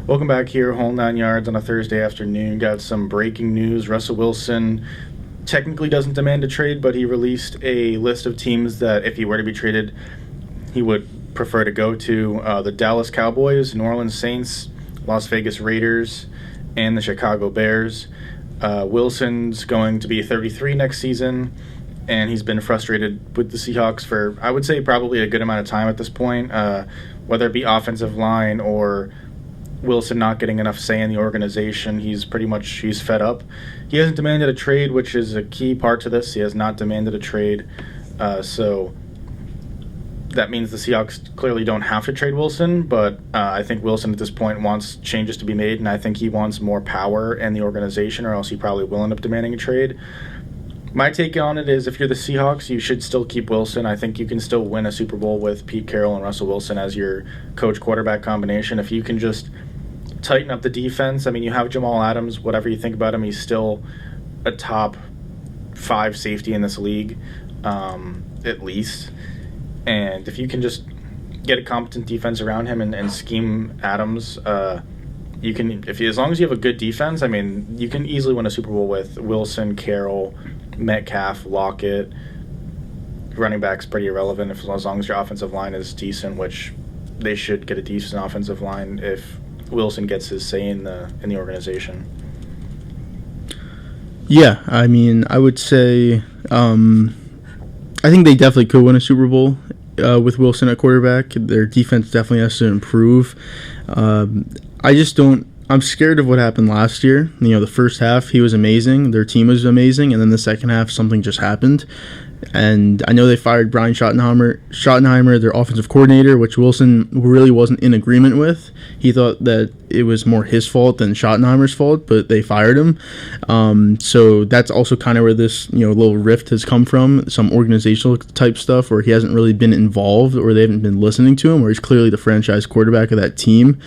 Welcome back here, Whole 9 Yards on a Thursday afternoon. Got some breaking news. Russell Wilson technically doesn't demand a trade, but he released a list of teams that if he were to be traded, he would prefer to go to. The Dallas Cowboys, New Orleans Saints, Las Vegas Raiders, and the Chicago Bears. Wilson's going to be 33 next season, and he's been frustrated with the Seahawks for, I would say, probably a good amount of time at this point, whether it be offensive line or Wilson not getting enough say in the organization. He's fed up. He hasn't demanded a trade, which is a key part to this. He has not demanded a trade. So that means the Seahawks clearly don't have to trade Wilson, but I think Wilson at this point wants changes to be made, and I think he wants more power in the organization, or else he probably will end up demanding a trade. My take on it is if you're the Seahawks, you should still keep Wilson. I think you can still win a Super Bowl with Pete Carroll and Russell Wilson as your coach-quarterback combination. If you can just tighten up the defense. I mean, you have Jamal Adams. Whatever you think about him, he's still a top 5 safety in this league, at least. And if you can just get a competent defense around him and scheme Adams, you can. As long as you have a good defense, I mean, you can easily win a Super Bowl with Wilson, Carroll, Metcalf, Lockett. Running back's pretty irrelevant as long as your offensive line is decent, which they should get a decent offensive line if Wilson gets his say in the organization. Yeah, I mean, I would say I think they definitely could win a Super Bowl with Wilson at quarterback. Their defense definitely has to improve. I just don't. I'm scared of what happened last year. You know, the first half he was amazing, their team was amazing, and then the second half something just happened. And I know they fired Brian Schottenheimer, their offensive coordinator, which Wilson really wasn't in agreement with. He thought that it was more his fault than Schottenheimer's fault, but they fired him. So that's also kind of where this little rift has come from, some organizational type stuff where he hasn't really been involved or they haven't been listening to him, where he's clearly the franchise quarterback of that team.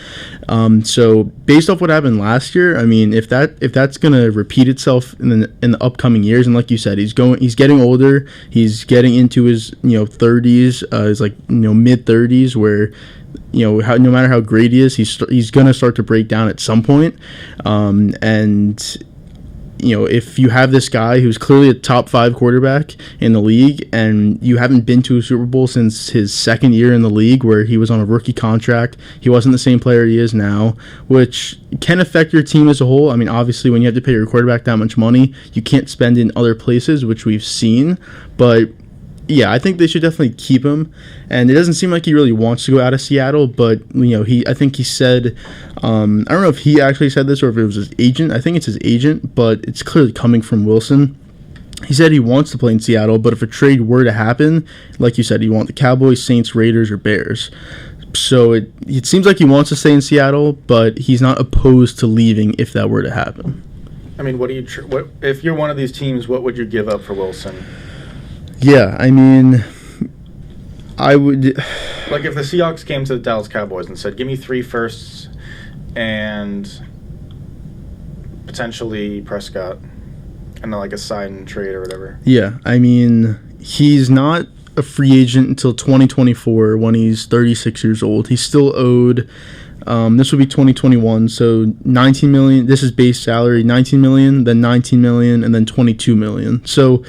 So based off what happened last year, I mean, if that's going to repeat itself in the upcoming years, and like you said, he's getting older. He's getting into his 30s, his mid 30s, where no matter how great he is, he's gonna start to break down at some point. And if you have this guy who's clearly a top 5 quarterback in the league, and you haven't been to a Super Bowl since his second year in the league, where he was on a rookie contract, he wasn't the same player he is now, which can affect your team as a whole. I mean, obviously, when you have to pay your quarterback that much money, you can't spend in other places, which we've seen. But yeah, I think they should definitely keep him. And it doesn't seem like he really wants to go out of Seattle, but I think he said, I don't know if he actually said this or if it was his agent. I think it's his agent, but it's clearly coming from Wilson. He said he wants to play in Seattle, but if a trade were to happen, like you said, you want the Cowboys, Saints, Raiders, or Bears. So it seems like he wants to stay in Seattle, but he's not opposed to leaving if that were to happen. I mean, what if you're one of these teams, what would you give up for Wilson? Yeah, I mean, I would... Like, if the Seahawks came to the Dallas Cowboys and said, give me 3 firsts and potentially Prescott, and then, like, a sign trade or whatever. Yeah, I mean, he's not a free agent until 2024 when he's 36 years old. He's still owed... this would be 2021, so $19 million. This is base salary, $19 million, then $19 million, and then $22 million. So,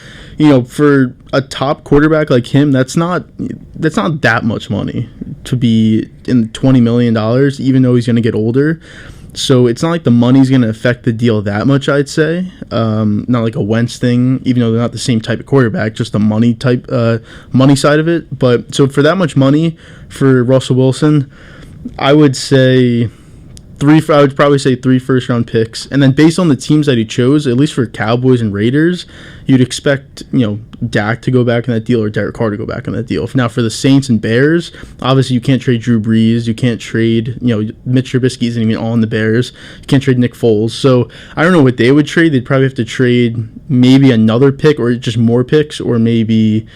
for a top quarterback like him, that's not that much money to be in $20 million, even though he's going to get older. So it's not like the money's going to affect the deal that much, I'd say. Not like a Wentz thing, even though they're not the same type of quarterback, just the money side of it. But so for that much money for Russell Wilson, I would say I would probably say 3 first-round picks. And then based on the teams that he chose, at least for Cowboys and Raiders, you'd expect, Dak to go back in that deal or Derek Carr to go back in that deal. Now, for the Saints and Bears, obviously you can't trade Drew Brees. You can't trade, Mitch Trubisky isn't even on the Bears. You can't trade Nick Foles. So I don't know what they would trade. They'd probably have to trade maybe another pick or just more picks or maybe,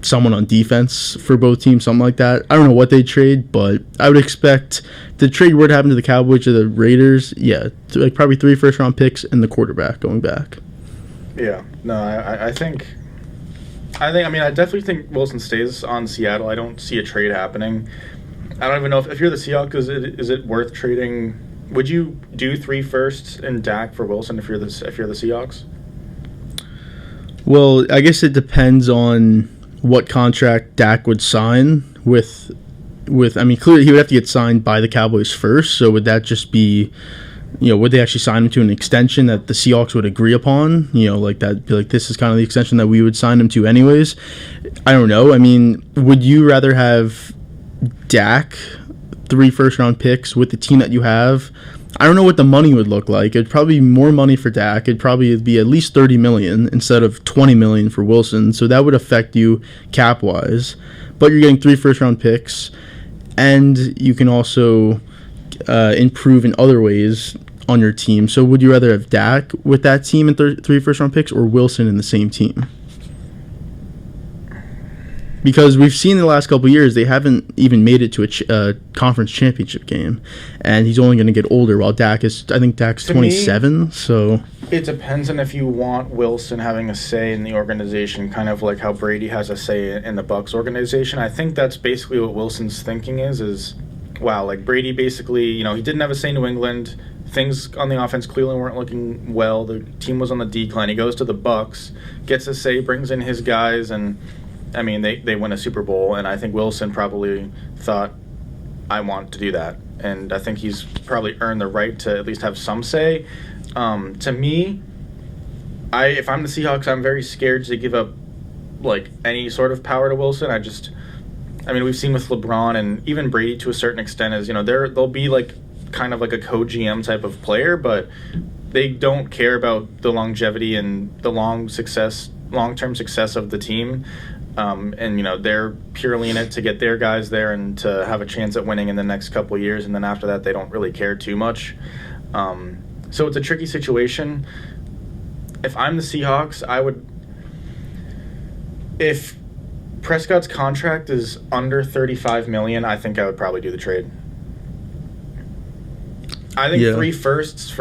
someone on defense for both teams, something like that. I don't know what they trade, but I would expect the trade were to happen to the Cowboys or the Raiders. Yeah, probably 3 first-round picks and the quarterback going back. Yeah, no, I think I definitely think Wilson stays on Seattle. I don't see a trade happening. I don't even know if you're the Seahawks, is it worth trading? Would you do 3 firsts in Dak for Wilson if you're the Seahawks? Well, I guess it depends on what contract Dak would sign with. I mean, clearly he would have to get signed by the Cowboys first. So would that just be, would they actually sign him to an extension that the Seahawks would agree upon? Like that, be like, this is kind of the extension that we would sign him to anyways. I don't know. I mean, would you rather have Dak 3 first-round picks with the team that you have? I don't know what the money would look like. It'd probably be more money for Dak. It'd probably be at least $30 million instead of $20 million for Wilson. So that would affect you cap-wise. But you're getting 3 first-round picks, and you can also improve in other ways on your team. So would you rather have Dak with that team and 3 first-round picks, or Wilson in the same team? Because we've seen in the last couple of years, they haven't even made it to a conference championship game. And he's only going to get older, while Dak's 27, so... It depends on if you want Wilson having a say in the organization, kind of like how Brady has a say in the Bucs organization. I think that's basically what Wilson's thinking is, wow, like Brady basically, he didn't have a say in New England. Things on the offense clearly weren't looking well. The team was on the decline. He goes to the Bucs, gets a say, brings in his guys, and... I mean, they win a Super Bowl, and I think Wilson probably thought, I want to do that. And I think he's probably earned the right to at least have some say. To me, if I'm the Seahawks, I'm very scared to give up, like, any sort of power to Wilson. I mean, we've seen with LeBron and even Brady to a certain extent is, they'll be, like, kind of like a co-GM type of player, but they don't care about the longevity and the long-term success of the team. And they're purely in it to get their guys there and to have a chance at winning in the next couple of years, and then after that they don't really care too much. So it's a tricky situation. If I'm the Seahawks, if Prescott's contract is under $35 million, I think I would probably do the trade. I think 3 firsts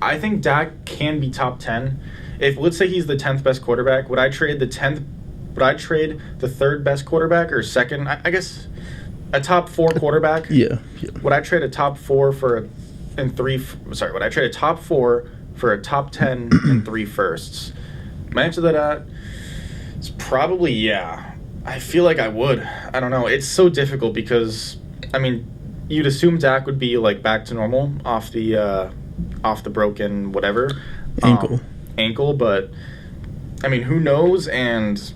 I think Dak can be top 10. If let's say he's the 10th best quarterback, would I trade the 10th? Would I trade the 3rd best quarterback or second? I guess a top 4 quarterback. Yeah. Would I trade a top 4 would I trade a top 4 for a top 10 and 3 firsts? My answer to that is probably yeah. I feel like I would. I don't know. It's so difficult because you'd assume Dak would be like back to normal off the broken whatever ankle, but who knows? And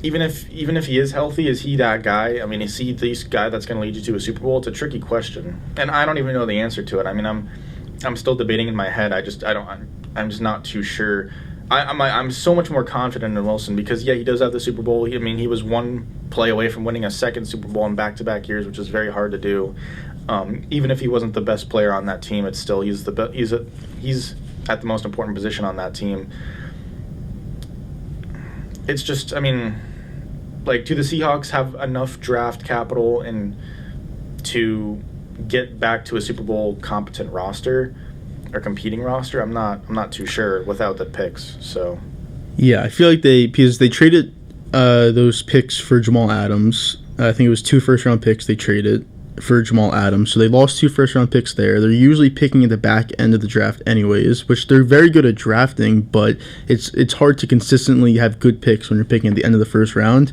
even if he is healthy, is he that guy? Is he this guy that's going to lead you to a Super Bowl? It's a tricky question, and I don't even know the answer to it. I'm still debating in my head. I'm just not too sure. I'm so much more confident in Wilson because he does have the Super Bowl. He was 1 play away from winning a 2nd Super Bowl in back-to-back years, which is very hard to do. Even if he wasn't the best player on that team, it's still he's at the most important position on that team. It's just, do the Seahawks have enough draft capital and to get back to a Super Bowl competent roster or competing roster? I'm not too sure without the picks. So yeah, I feel like because they traded those picks for Jamal Adams. I think it was 2 first-round picks they traded for Jamal Adams. So they lost 2 first-round picks there. They're usually picking at the back end of the draft anyways, which they're very good at drafting, but it's hard to consistently have good picks when you're picking at the end of the first round.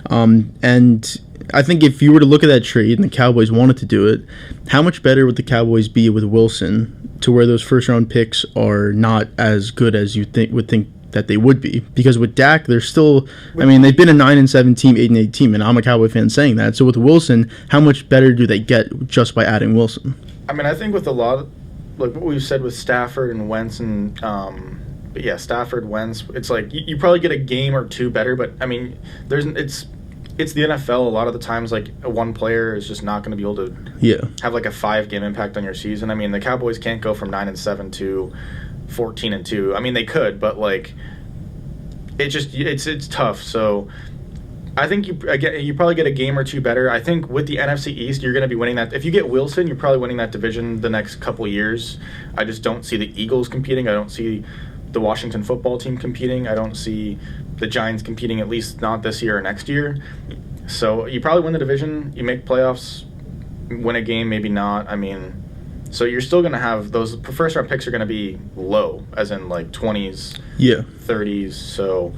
And I think if you were to look at that trade and the Cowboys wanted to do it, how much better would the Cowboys be with Wilson to where those first-round picks are not as good as you would think that they would be? Because with Dak, they're still, they've been a 9-7 team, 8-8 team, and I'm a Cowboy fan saying that. So with Wilson, how much better do they get just by adding Wilson? I think with a lot of, like what we've said with Stafford and Wentz and Stafford, Wentz, it's like you probably get a game or 2 better, but it's the NFL. A lot of the times, like one player is just not going to be able to have like a 5-game impact on your season. The Cowboys can't go from 9-7 to 14-2. They could, but like it's tough. So I think you probably get a game or 2 better. I think with the NFC East, you're going to be winning that. If you get Wilson, you're probably winning that division the next couple of years. I just don't see the Eagles competing. I don't see the Washington football team competing. I don't see the Giants competing, at least not this year or next year. So you probably win the division. You make playoffs win a game, maybe not. I mean, so you're still going to have those first round picks are going to be low, as in like 20s, Yeah. 30s. So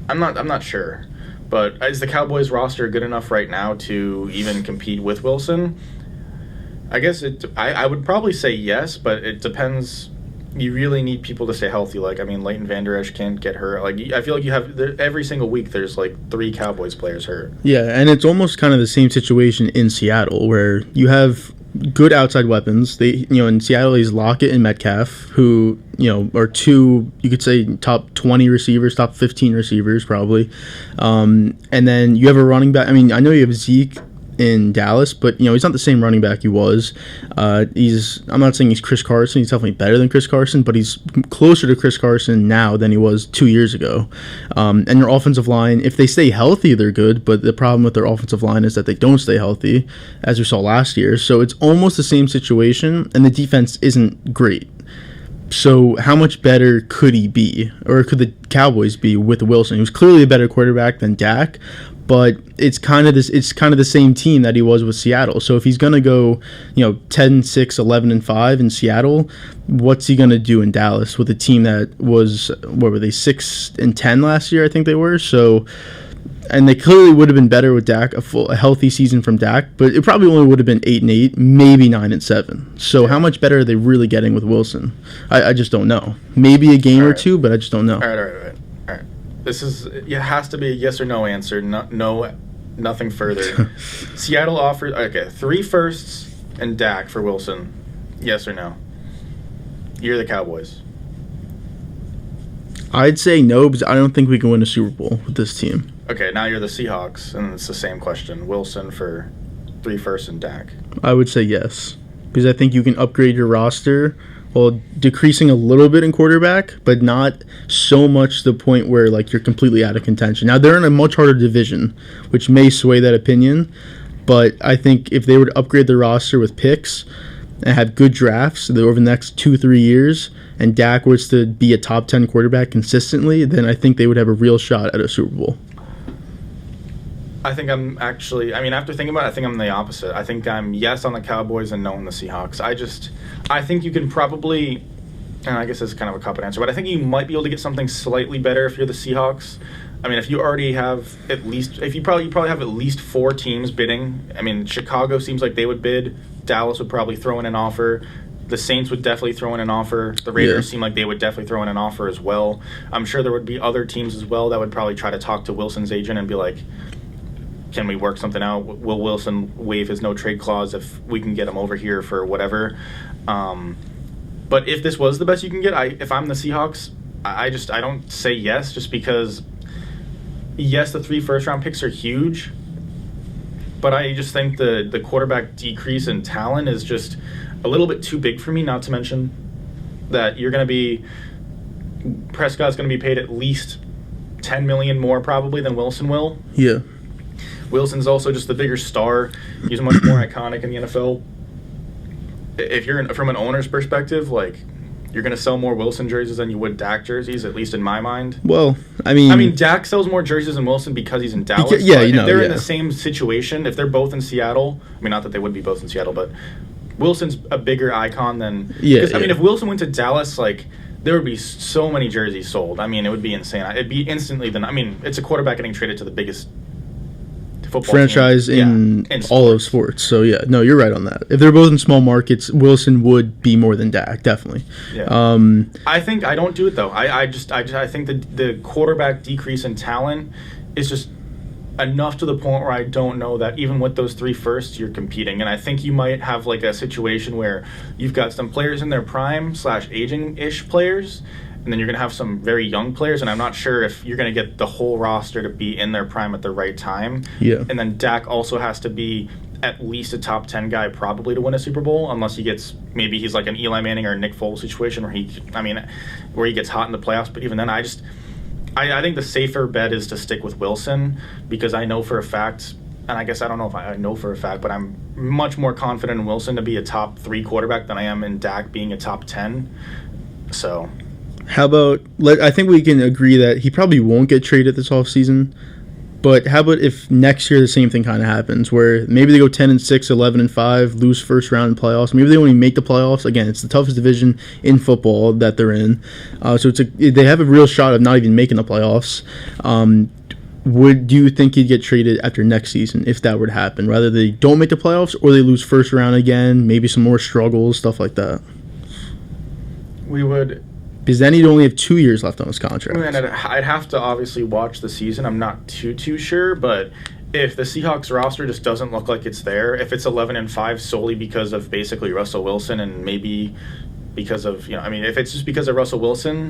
I'm not sure. But is the Cowboys roster good enough right now to even compete with Wilson? I guess I would probably say yes, but it depends. You really need people to stay healthy. Like, I mean, Leighton Vander Esch can't get hurt. Like, I feel like you have every single week there's like 3 Cowboys players hurt. Yeah, and it's almost kind of the same situation in Seattle where you have good outside weapons. They, in Seattle, he's Lockett and Metcalf, who, are 2, you could say, top 20 receivers, top 15 receivers, probably. And then you have a running back. I mean, I know you have Zeke in Dallas, but he's not the same running back he was. I'm not saying he's Chris Carson. He's definitely better than Chris Carson, but he's closer to Chris Carson now than he was 2 years ago. And your offensive line, if they stay healthy, they're good, but the problem with their offensive line is that they don't stay healthy, as we saw last year. So it's almost the same situation, and the defense isn't great. So how much better could he be, or could the Cowboys be with Wilson? He was clearly a better quarterback than Dak, but it's kind of the same team that he was with Seattle. So if he's going to go, 10-6, 11-5 in Seattle, what's he going to do in Dallas with a team that was, what were they, 6-10 last year, I think they were. So, and they clearly would have been better with Dak, a healthy season from Dak, but it probably only would have been 8-8, maybe 9-7. So how much better are they really getting with Wilson? I just don't know. Maybe a game or two, but I just don't know. All right. It has to be a yes or no answer. Nothing further. Seattle offered 3 firsts and Dak for Wilson. Yes or no? You're the Cowboys. I'd say no, because I don't think we can win a Super Bowl with this team. Okay, now you're the Seahawks, and it's the same question. Wilson for 3 firsts and Dak. I would say yes, because I think you can upgrade your roster while decreasing a little bit in quarterback, but not so much to the point where you're completely out of contention. Now, they're in a much harder division, which may sway that opinion, but I think if they were to upgrade their roster with picks and have good drafts over the next 2-3 years, and Dak was to be a top 10 quarterback consistently, then I think they would have a real shot at a Super Bowl. I think after thinking about it, I think I'm the opposite. I think I'm yes on the Cowboys and no on the Seahawks. I think you can probably, and I guess this is kind of a cop-out answer, but I think you might be able to get something slightly better if you're the Seahawks. I mean, if you already have you probably have at least 4 teams bidding. I mean, Chicago seems like they would bid. Dallas would probably throw in an offer. The Saints would definitely throw in an offer. The Raiders seem like they would definitely throw in an offer as well. I'm sure there would be other teams as well that would probably try to talk to Wilson's agent and be like, can we work something out? Will Wilson waive his no-trade clause if we can get him over here for whatever? But if this was the best you can get, if I'm the Seahawks, I don't say yes, just because, yes, the 3 first-round picks are huge, but I just think the quarterback decrease in talent is just a little bit too big for me, not to mention that Prescott's going to be paid at least $10 million more probably than Wilson will. Yeah. Wilson's also just the bigger star. He's much more iconic in the NFL. If you're from an owner's perspective, you're going to sell more Wilson jerseys than you would Dak jerseys, at least in my mind. Well, I mean, Dak sells more jerseys than Wilson because he's in Dallas. If they're in the same situation, if they're both in Seattle, not that they would be both in Seattle, but Wilson's a bigger icon than. If Wilson went to Dallas, there would be so many jerseys sold. It would be insane. It'd be instantly it's a quarterback getting traded to the biggest football franchise in all of sports. So no, you're right on that. If they're both in small markets, Wilson would be more than Dak, definitely. Yeah. I think I don't do it though. I think the quarterback decrease in talent is just enough to the point where I don't know that even with those 3 firsts you're competing. And I think you might have a situation where you've got some players in their prime / aging-ish players, and then you're going to have some very young players, and I'm not sure if you're going to get the whole roster to be in their prime at the right time. Yeah. And then Dak also has to be at least a top 10 guy probably to win a Super Bowl, unless maybe he's like an Eli Manning or a Nick Foles situation where he gets hot in the playoffs. But even then, I think the safer bet is to stick with Wilson, because I know for a fact, and I guess I don't know if I know for a fact, but I'm much more confident in Wilson to be a top 3 quarterback than I am in Dak being a top 10. So... How about, I think we can agree that he probably won't get traded this offseason, But how about if next year the same thing kind of happens, where maybe they go 10-6, 11-5, lose first round in playoffs. Maybe they only make the playoffs. Again, it's the toughest division in football that they're in, so they have a real shot of not even making the playoffs. Do you think he'd get traded after next season if that were to happen? Rather they don't make the playoffs or they lose first round again, maybe some more struggles, stuff like that. We would. Because then he'd only have 2 years left on his contract. And I'd have to obviously watch the season. I'm not too sure, but if the Seahawks roster just doesn't look like it's there, if it's 11-5 solely because of basically Russell Wilson and maybe because of, if it's just because of Russell Wilson,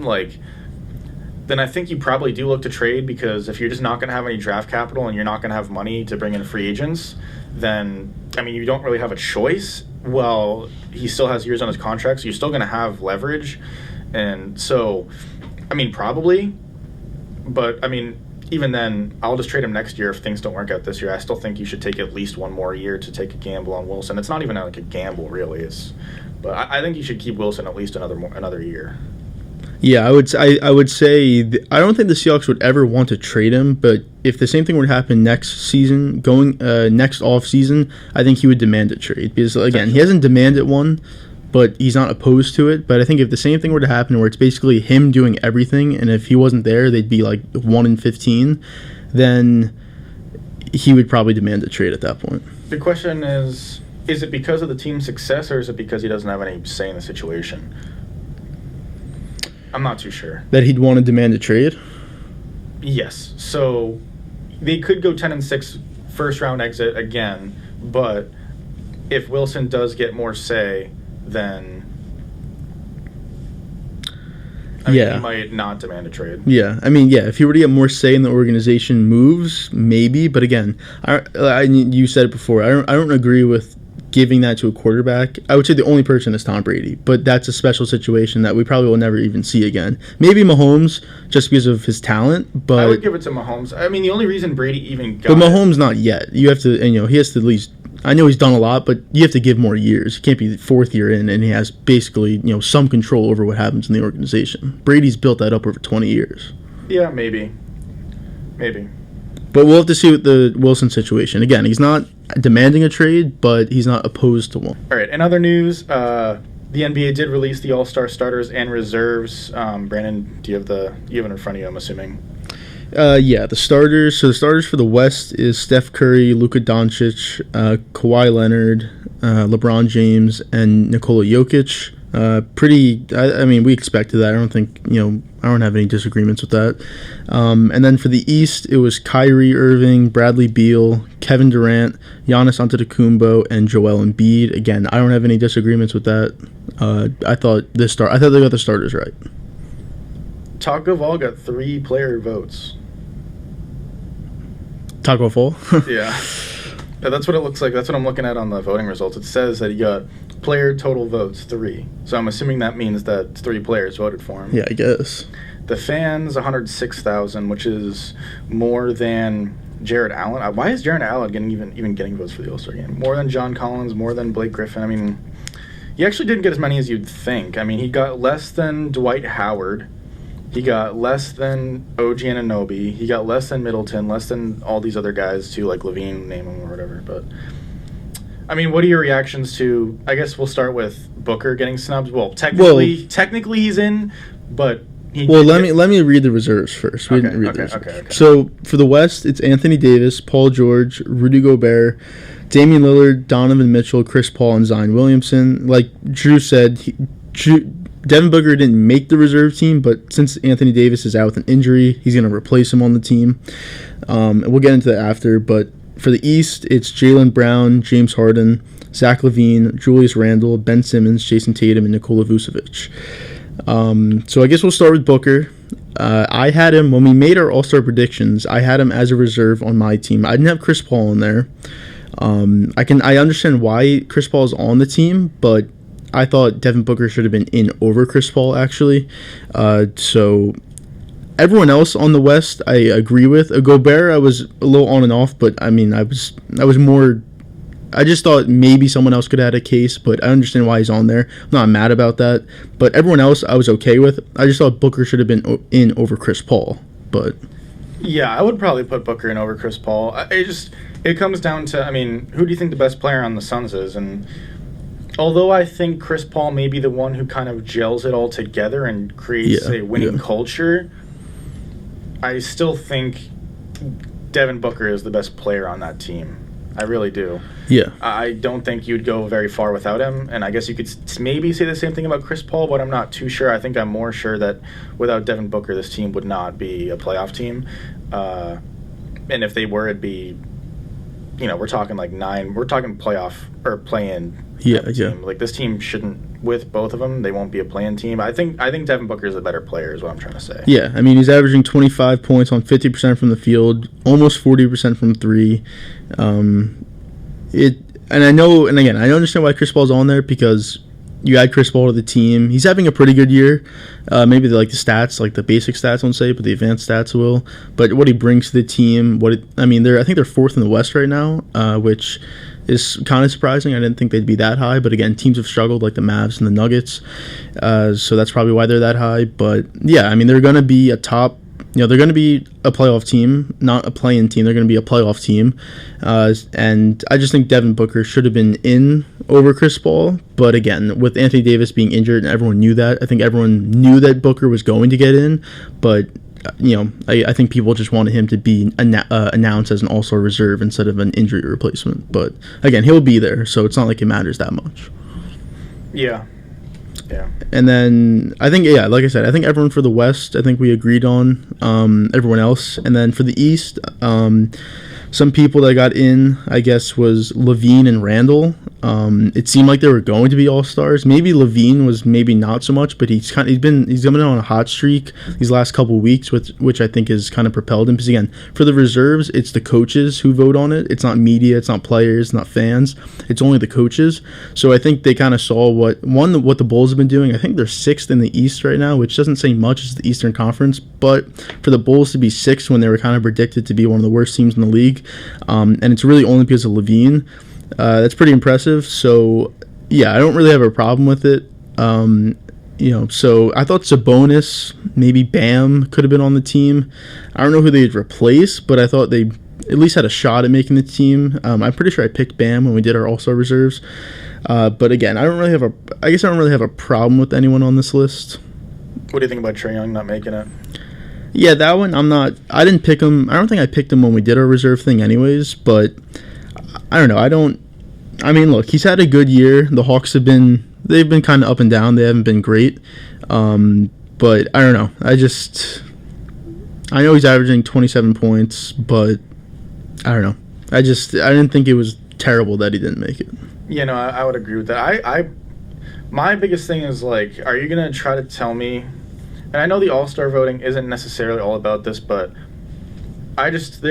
then I think you probably do look to trade, because if you're just not going to have any draft capital and you're not going to have money to bring in free agents, then, you don't really have a choice. Well, he still has years on his contract, so you're still going to have leverage. And so, probably. But, even then, I'll just trade him next year if things don't work out this year. I still think you should take at least one more year to take a gamble on Wilson. It's not even like a gamble, really. But I think you should keep Wilson at least another year. Yeah, I would say I don't think the Seahawks would ever want to trade him, but if the same thing would happen next season, next off season, I think he would demand a trade, because again, he hasn't demanded one, but he's not opposed to it. But I think if the same thing were to happen, where it's basically him doing everything, and if he wasn't there, they'd be like 1-15, then he would probably demand a trade at that point. The question is it because of the team's success, or is it because he doesn't have any say in the situation? I'm not too sure. That he'd want to demand a trade? Yes. So they could go 10-6 first round exit again, but if Wilson does get more say, then he might not demand a trade. Yeah, if he were to get more say in the organization moves, maybe. But again, you said it before. I don't agree with giving that to a quarterback. I would say the only person is Tom Brady, but that's a special situation that we probably will never even see again. Maybe Mahomes, just because of his talent, but I would give it to Mahomes. The only reason Brady even got But Mahomes not yet. You have to, he has to at least, I know he's done a lot, but you have to give more years. He can't be the fourth year in and he has basically, some control over what happens in the organization. Brady's built that up over 20 years. Yeah, maybe. But we'll have to see with the Wilson situation. Again, he's not demanding a trade, but he's not opposed to one. All right, in other news, the NBA did release the All-Star starters and reserves. Brandon, you have it in front of you, I'm assuming. Yeah, the starters. So the starters for the West is Steph Curry, Luka Doncic, Kawhi Leonard, LeBron James, and Nikola Jokic. We expected that. I don't think, I don't have any disagreements with that. And then for the East, it was Kyrie Irving, Bradley Beal, Kevin Durant, Giannis Antetokounmpo, and Joel Embiid. Again, I don't have any disagreements with that. I thought they got the starters right. Taco Fall got 3 player votes. Taco Fall? Yeah. That's what it looks like. That's what I'm looking at on the voting results. It says that he got player total votes 3. So I'm assuming that means that 3 players voted for him. Yeah, I guess. The fans, 106,000, which is more than Jared Allen. Why is Jared Allen getting votes for the All-Star game? More than John Collins, more than Blake Griffin. He actually didn't get as many as you'd think. He got less than Dwight Howard. He got less than OG Anunoby. He got less than Middleton, less than all these other guys too, like Levine, name them or whatever. But what are your reactions to? I guess we'll start with Booker getting snubbed. Well, technically he's in, but let me read the reserves first. We didn't read the reserves. Okay. So for the West, it's Anthony Davis, Paul George, Rudy Gobert, Damian Lillard, Donovan Mitchell, Chris Paul, and Zion Williamson. Like Drew said, Devin Booker didn't make the reserve team, but since Anthony Davis is out with an injury, he's going to replace him on the team. And we'll get into that after. But for the East, it's Jaylen Brown, James Harden, Zach LaVine, Julius Randle, Ben Simmons, Jason Tatum, and Nikola Vucevic. So I guess we'll start with Booker. I had him, when we made our All-Star predictions, I had him as a reserve on my team. I didn't have Chris Paul in there. I understand why Chris Paul is on the team, but I thought Devin Booker should have been in over Chris Paul, actually. So everyone else on the West, I agree with. Gobert, I was a little on and off, but I was more. I just thought maybe someone else could have had a case, but I understand why he's on there. I'm not mad about that. But everyone else, I was okay with. I just thought Booker should have been in over Chris Paul, but. Yeah, I would probably put Booker in over Chris Paul. It comes down to, I mean, who do you think the best player on the Suns is? And although I think Chris Paul may be the one who kind of gels it all together and creates a winning culture, I still think Devin Booker is the best player on that team. I really do. Yeah. I don't think you'd go very far without him, and I guess you could maybe say the same thing about Chris Paul, but I'm not too sure. I think I'm more sure that without Devin Booker, this team would not be a playoff team. And if they were, it'd be, we're talking like we're talking playoff or play-in. Yeah. Like, this team shouldn't, with both of them, they won't be a play-in team. I think Devin Booker is a better player, is what I'm trying to say. Yeah, I mean, he's averaging 25 points on 50% from the field, almost 40% from three. I understand why Chris Paul's on there, because you add Chris Paul to the team. He's having a pretty good year. Maybe the stats, like the basic stats won't say, but the advanced stats will. But what he brings to the team, I think they're fourth in the West right now, which is kind of surprising. I didn't think they'd be that high, but again, teams have struggled, like the Mavs and the Nuggets, so that's probably why they're that high. But yeah, I mean, they're going to be they're going to be a playoff team, not a play-in team. They're going to be a playoff team, and I just think Devin Booker should have been in over Chris Paul. But again, with Anthony Davis being injured, and everyone knew that, I think everyone knew that Booker was going to get in, but I think people just wanted him to be announced as an all-star reserve instead of an injury replacement. But again, he'll be there, so it's not like it matters that much. Yeah. And then I think, like I said, I think everyone for the West, I think we agreed on everyone else. And then for the East, some people that got in, I guess, was LaVine and Randall. It seemed like they were going to be all-stars. Maybe LaVine was maybe not so much, but he's coming on a hot streak these last couple of weeks, which I think has kind of propelled him. Because again, for the reserves, it's the coaches who vote on it. It's not media, it's not players, it's not fans. It's only the coaches. So I think they kind of saw what the Bulls have been doing. I think they're sixth in the East right now, which doesn't say much as the Eastern Conference, but for the Bulls to be sixth when they were kind of predicted to be one of the worst teams in the league, and it's really only because of LaVine. That's pretty impressive. So, yeah, I don't really have a problem with it. So I thought Sabonis, maybe Bam could have been on the team. I don't know who they'd replace, but I thought they at least had a shot at making the team. I'm pretty sure I picked Bam when we did our All-Star reserves. But again, I don't really have a problem with anyone on this list. What do you think about Trae Young not making it? Yeah, that one, I didn't pick him. I don't think I picked him when we did our reserve thing anyways, but I don't know. Look, he's had a good year. The Hawks they've been kind of up and down. They haven't been great. But I don't know. I know he's averaging 27 points, but I don't know. I didn't think it was terrible that he didn't make it. Yeah, no, I would agree with that. My biggest thing is, like, are you going to try to tell me, and I know the All-Star voting isn't necessarily all about this, but I just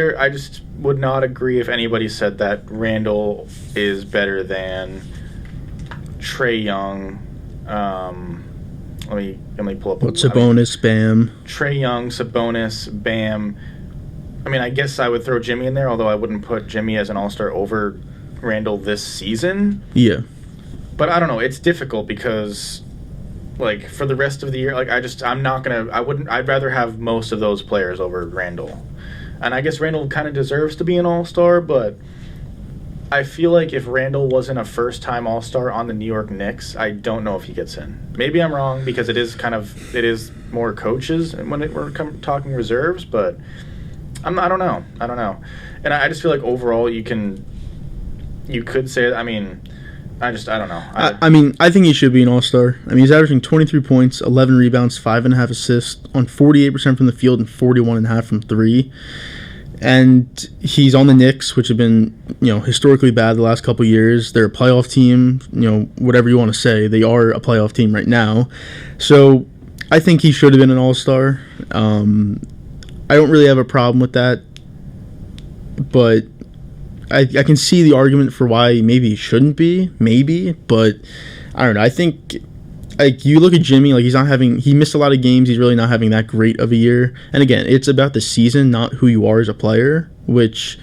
would not agree if anybody said that Randall is better than Trae Young. Let me pull up. Sabonis, Bam. Trae Young, Sabonis, Bam. I guess I would throw Jimmy in there, although I wouldn't put Jimmy as an All-Star over Randall this season. Yeah. But I don't know. It's difficult because, like, for the rest of the year, like, I'd rather have most of those players over Randall. And I guess Randall kind of deserves to be an All-Star, but I feel like if Randall wasn't a first-time All-Star on the New York Knicks, I don't know if he gets in. Maybe I'm wrong because it is more coaches when we're talking reserves, but I don't know. And I just feel like overall you could say, I don't know. I think he should be an All-Star. He's averaging 23 points, 11 rebounds, 5.5 assists on 48% from the field and 41.5 from three. And he's on the Knicks, which have been, historically bad the last couple years. They're a playoff team, whatever you want to say. They are a playoff team right now. So I think he should have been an All-Star. I don't really have a problem with that. But I can see the argument for why maybe he shouldn't be, but I don't know. I think, like, you look at Jimmy, like, he missed a lot of games. He's really not having that great of a year. And again, it's about the season, not who you are as a player, which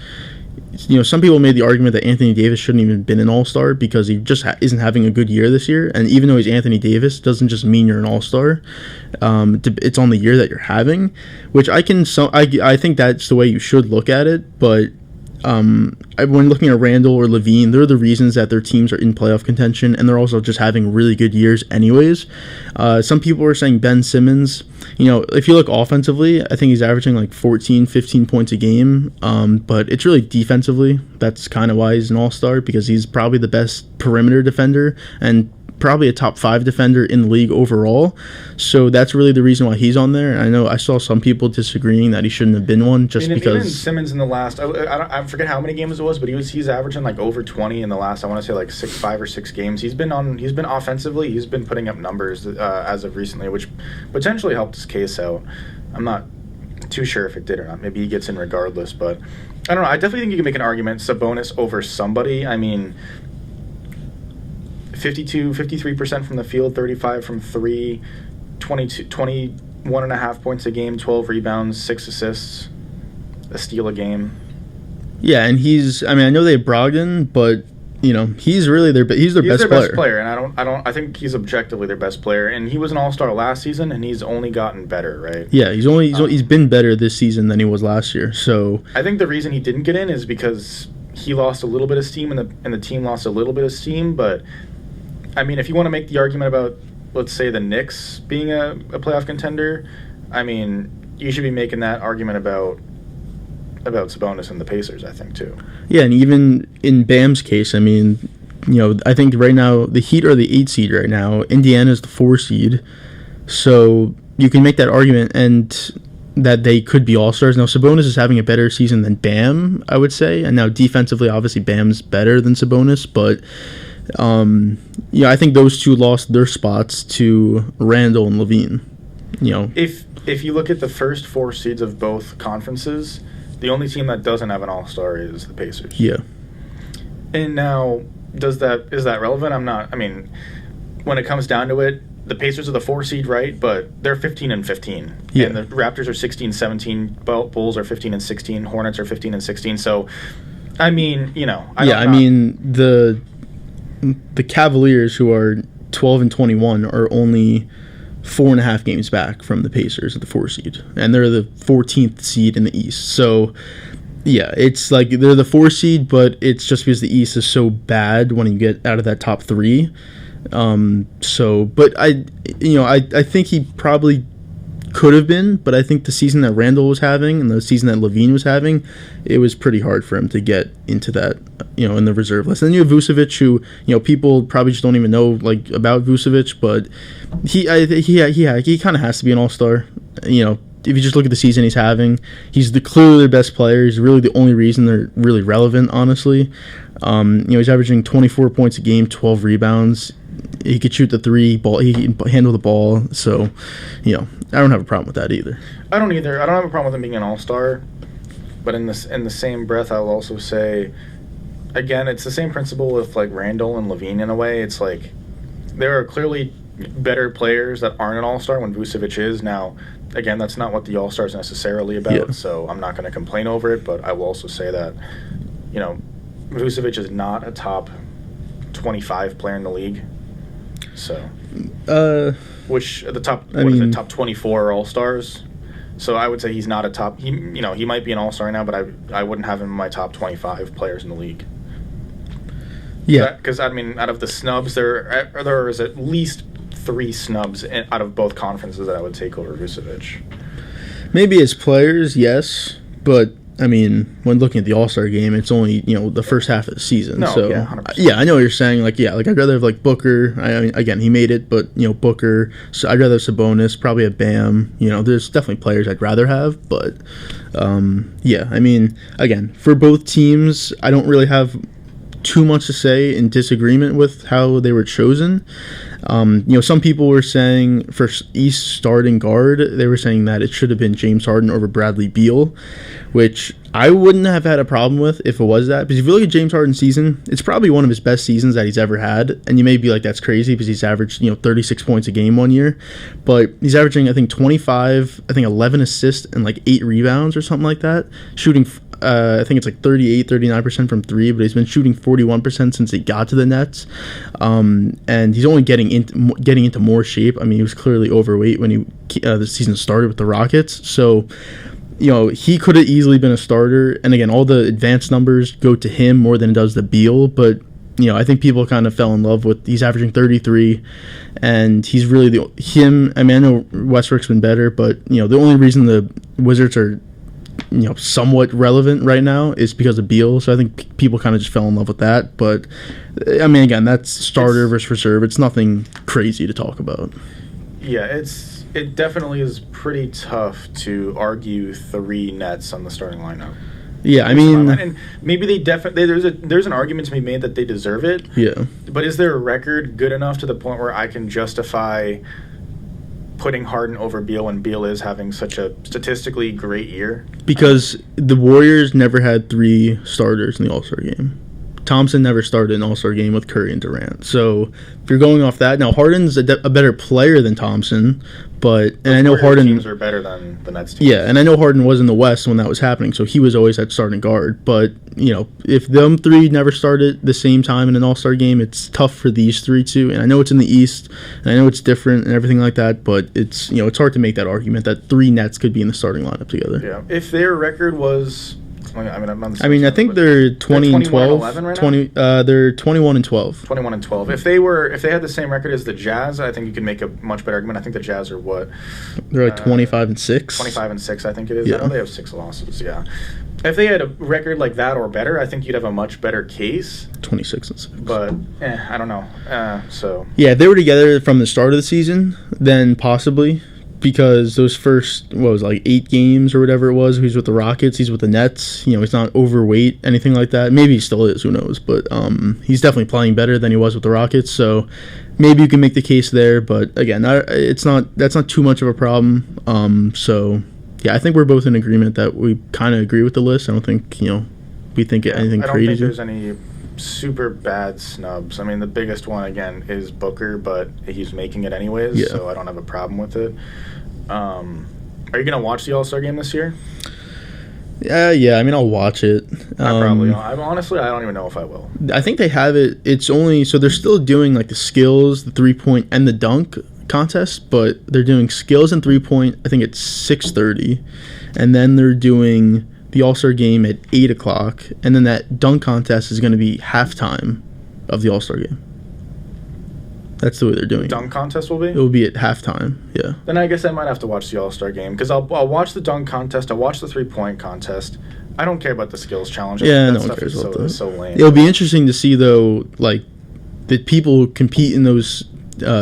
some people made the argument that Anthony Davis shouldn't even been an All-Star because he just isn't having a good year this year. And even though he's Anthony Davis, doesn't just mean you're an All-Star. It's on the year that you're having, which I think that's the way you should look at it. But when looking at Randall or Levine, they're the reasons that their teams are in playoff contention, and they're also just having really good years anyways. Some people are saying Ben Simmons, if you look offensively, I think he's averaging like 14, 15 points a game, but it's really defensively. That's kind of why he's an all-star, because he's probably the best perimeter defender and probably a top 5 defender in the league overall. So that's really the reason why he's on there. I know I saw some people disagreeing that he shouldn't have been one because even Simmons in the last, I forget how many games it was, but he's averaging like over 20 in the last, I want to say like 5 or 6 games. He's been offensively, he's been putting up numbers as of recently, which potentially helped his case out. I'm not too sure if it did or not. Maybe he gets in regardless, but I don't know. I definitely think you can make an argument Sabonis over somebody. I mean, 53% from the field, 35 from 3, 21.5 points a game, 12 rebounds, 6 assists, a steal a game. Yeah, and I know they have Brogdon, but he's really their best player, and I think he's objectively their best player, and he was an all-star last season, and he's only gotten better, right? Yeah, he's been better this season than he was last year. So I think the reason he didn't get in is because he lost a little bit of steam, and the team lost a little bit of steam, but I mean, if you want to make the argument about, let's say, the Knicks being a playoff contender, I mean, you should be making that argument about Sabonis and the Pacers, I think, too. Yeah, and even in Bam's case, I mean, I think right now the Heat are the 8 seed right now. Indiana's the 4 seed. So you can make that argument and that they could be all-stars. Now, Sabonis is having a better season than Bam, I would say. And now defensively, obviously, Bam's better than Sabonis, but I think those two lost their spots to Randall and Levine. If you look at the first 4 seeds of both conferences, the only team that doesn't have an all-star is the Pacers. Yeah. And now, is that relevant? I'm not. I mean, when it comes down to it, the Pacers are the 4 seed, right? But they're 15-15. Yeah. And the Raptors are 16-17. Bulls are 15-16. Hornets are 15-16. So, I mean, the Cavaliers, who are 12-21, are only 4.5 games back from the Pacers at the 4 seed, and they're the 14th seed in the East. So, yeah, it's like they're the 4 seed, but it's just because the East is so bad when you get out of that top 3. But I think he probably could have been, but I think the season that Randall was having and the season that Levine was having, it was pretty hard for him to get into that, in the reserve list. And then you have Vucevic, who, people probably just don't even know about Vucevic, but he kind of has to be an all-star. If you just look at the season he's having, he's clearly their best player. He's really the only reason they're really relevant, honestly. He's averaging 24 points a game, 12 rebounds. He could shoot the 3 ball. He can handle the ball. So, I don't have a problem with that either. I don't either. I don't have a problem with him being an all-star. But in the same breath, I'll also say, again, it's the same principle with Randall and Levine in a way. It's there are clearly better players that aren't an all-star when Vucevic is. Now, again, that's not what the all-star is necessarily about. Yeah. So I'm not going to complain over it. But I will also say that, Vucevic is not a top 25 player in the league. So, which the top, top 24 all-stars. So I would say he's not a top. He might be an all-star now, but I wouldn't have him in my top 25 players in the league. Yeah, because out of the snubs, there is at least 3 snubs out of both conferences that I would take over Vucevic. Maybe as players, yes, but when looking at the All-Star game, it's only the first half of the season. No, so yeah, 100%. Yeah, I know what you're saying. I'd rather have Booker. Again, he made it, but Booker. So I'd rather have Sabonis, probably a Bam. There's definitely players I'd rather have, but again, for both teams, I don't really have too much to say in disagreement with how they were chosen. Some people were saying for East starting guard, they were saying that it should have been James Harden over Bradley Beal, which I wouldn't have had a problem with if it was that. Because if you look at James Harden's season, it's probably one of his best seasons that he's ever had. And you may be like, that's crazy because he's averaged 36 points a game one year. But he's averaging, I think, 25, 11 assists and 8 rebounds or something like that, shooting I think it's like 38, 39% from three, but he's been shooting 41% since he got to the Nets. And he's only getting into more shape. I mean, he was clearly overweight when the season started with the Rockets. So, he could have easily been a starter. And again, all the advanced numbers go to him more than it does to Beal. But, I think people kind of fell in love with, he's averaging 33, and he's really I know Westbrook's been better, but, the only reason the Wizards are, somewhat relevant right now is because of Beal. So I think people kind of just fell in love with that. But, I mean, again, that's starter versus reserve. It's nothing crazy to talk about. Yeah, it definitely is pretty tough to argue 3 Nets on the starting lineup. Yeah, I mean, and maybe they definitely there's an argument to be made that they deserve it. Yeah, but is their record good enough to the point where I can justify putting Harden over Beal when Beal is having such a statistically great year? Because the Warriors never had 3 starters in the All-Star game. Thompson never started an All-Star game with Curry and Durant. So if you're going off that, now Harden's a better player than Thompson, and I know Harden teams are better than the Nets teams. Yeah, and I know Harden was in the West when that was happening, so he was always at starting guard. But if them 3 never started the same time in an All-Star game, it's tough for these 3 too. And I know it's in the East, and I know it's different and everything like that. But it's it's hard to make that argument that 3 Nets could be in the starting lineup together. Yeah, if their record was. I think they're 20 and 12. Right now? They're 21 and 12. 21 and 12. If they had the same record as the Jazz, I think you could make a much better argument. I think the Jazz are what? They're like 25 and 6. 25 and 6, I think it is. Yeah. I know they have 6 losses. Yeah. If they had a record like that or better, I think you'd have a much better case. 26 and 6. But I don't know. Yeah, if they were together from the start of the season, then possibly. Because those first, 8 games or whatever it was, he's with the Rockets, he's with the Nets, he's not overweight, anything like that. Maybe he still is, who knows. But he's definitely playing better than he was with the Rockets, so maybe you can make the case there. But again, that's not too much of a problem. So, yeah, I think we're both in agreement that we kind of agree with the list. I don't think, we think anything crazy. I don't think there's any super bad snubs. I mean, the biggest one, again, is Booker, but he's making it anyways, so I don't have a problem with it. Are you going to watch the All-Star game this year? Yeah, I mean, I'll watch it. I probably won't. Honestly, I don't even know if I will. I think they have it. It's only, so they're still doing, the skills, the three-point, and the dunk contest, but they're doing skills and three-point, I think it's 6:30, and then they're doing the All-Star game at 8 o'clock, and then that dunk contest is going to be halftime of the All-Star game. That's the way they're doing it. Dunk contest will be? It will be at halftime, yeah. Then I guess I might have to watch the All-Star game, because I'll watch the dunk contest, I'll watch the three-point contest. I don't care about the skills challenge. Yeah, no one cares about that. So lame. It'll be interesting to see, though, the people who compete in those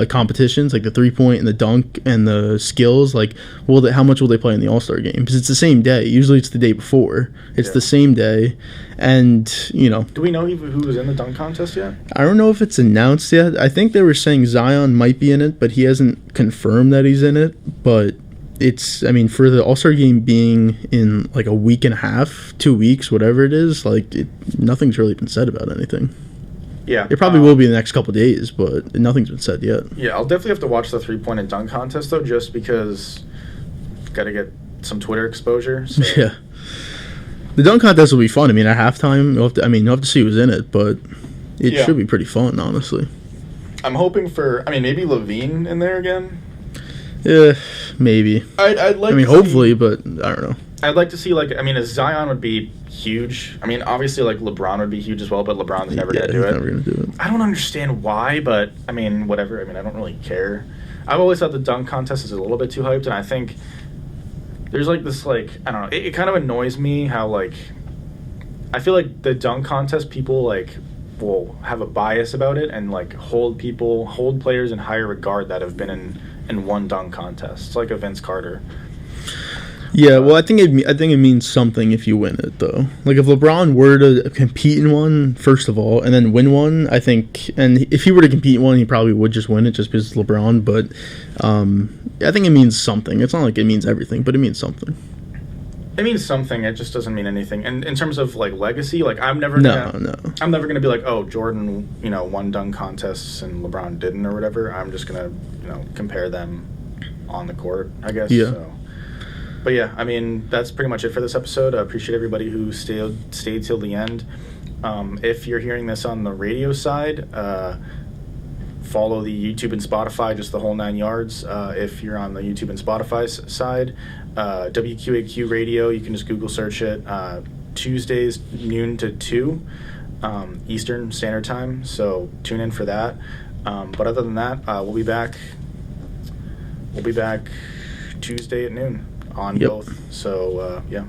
competitions, like the three-point and the dunk and the skills, how much will they play in the All-Star game? Because it's the same day. Usually it's the day before. It's the same day. And, Do we know who was in the dunk contest yet? I don't know if it's announced yet. I think they were saying Zion might be in it, but he hasn't confirmed that he's in it. But it's, for the All-Star game being in, a week and a half, 2 weeks, whatever it is, nothing's really been said about anything. Yeah. It probably will be in the next couple of days, but nothing's been said yet. Yeah, I'll definitely have to watch the three-point and dunk contest, though, just because I've got to get some Twitter exposure. So. Yeah. The dunk contest will be fun. At halftime, you'll have to see who's in it, but it should be pretty fun, honestly. I'm hoping for, maybe Levine in there again. Yeah, maybe. I'd like. Hopefully, but I don't know. I'd like to see a Zion would be huge. Obviously LeBron would be huge as well, but LeBron's never gonna do it. Never gonna do it. I don't understand why, but whatever. I don't really care. I've always thought the dunk contest is a little bit too hyped, and I think there's this I don't know. It kind of annoys me how I feel like the dunk contest people will have a bias about it and hold players in higher regard that have been in one dunk contest. It's like a Vince Carter. Yeah, well, I think it means something if you win it, though. If LeBron were to compete in one, first of all, and then win one, I think, and if he were to compete in one, he probably would just win it just because it's LeBron, but I think it means something. It's not like it means everything, but it means something. It means something. It just doesn't mean anything. And in terms of legacy, I'm never gonna be oh, Jordan, won dunk contests and LeBron didn't or whatever. I'm just gonna compare them on the court, I guess. Yeah. So. But yeah, I mean, that's pretty much it for this episode. I appreciate everybody who stayed till the end. If you're hearing this on the radio side, follow the YouTube and Spotify, just the whole 9 yards. If you're on the YouTube and Spotify side, WQAQ Radio, you can just Google search it. Tuesdays, noon to 2 Eastern Standard Time, so tune in for that. But other than that, we'll be back Tuesday at noon on both. So, yeah.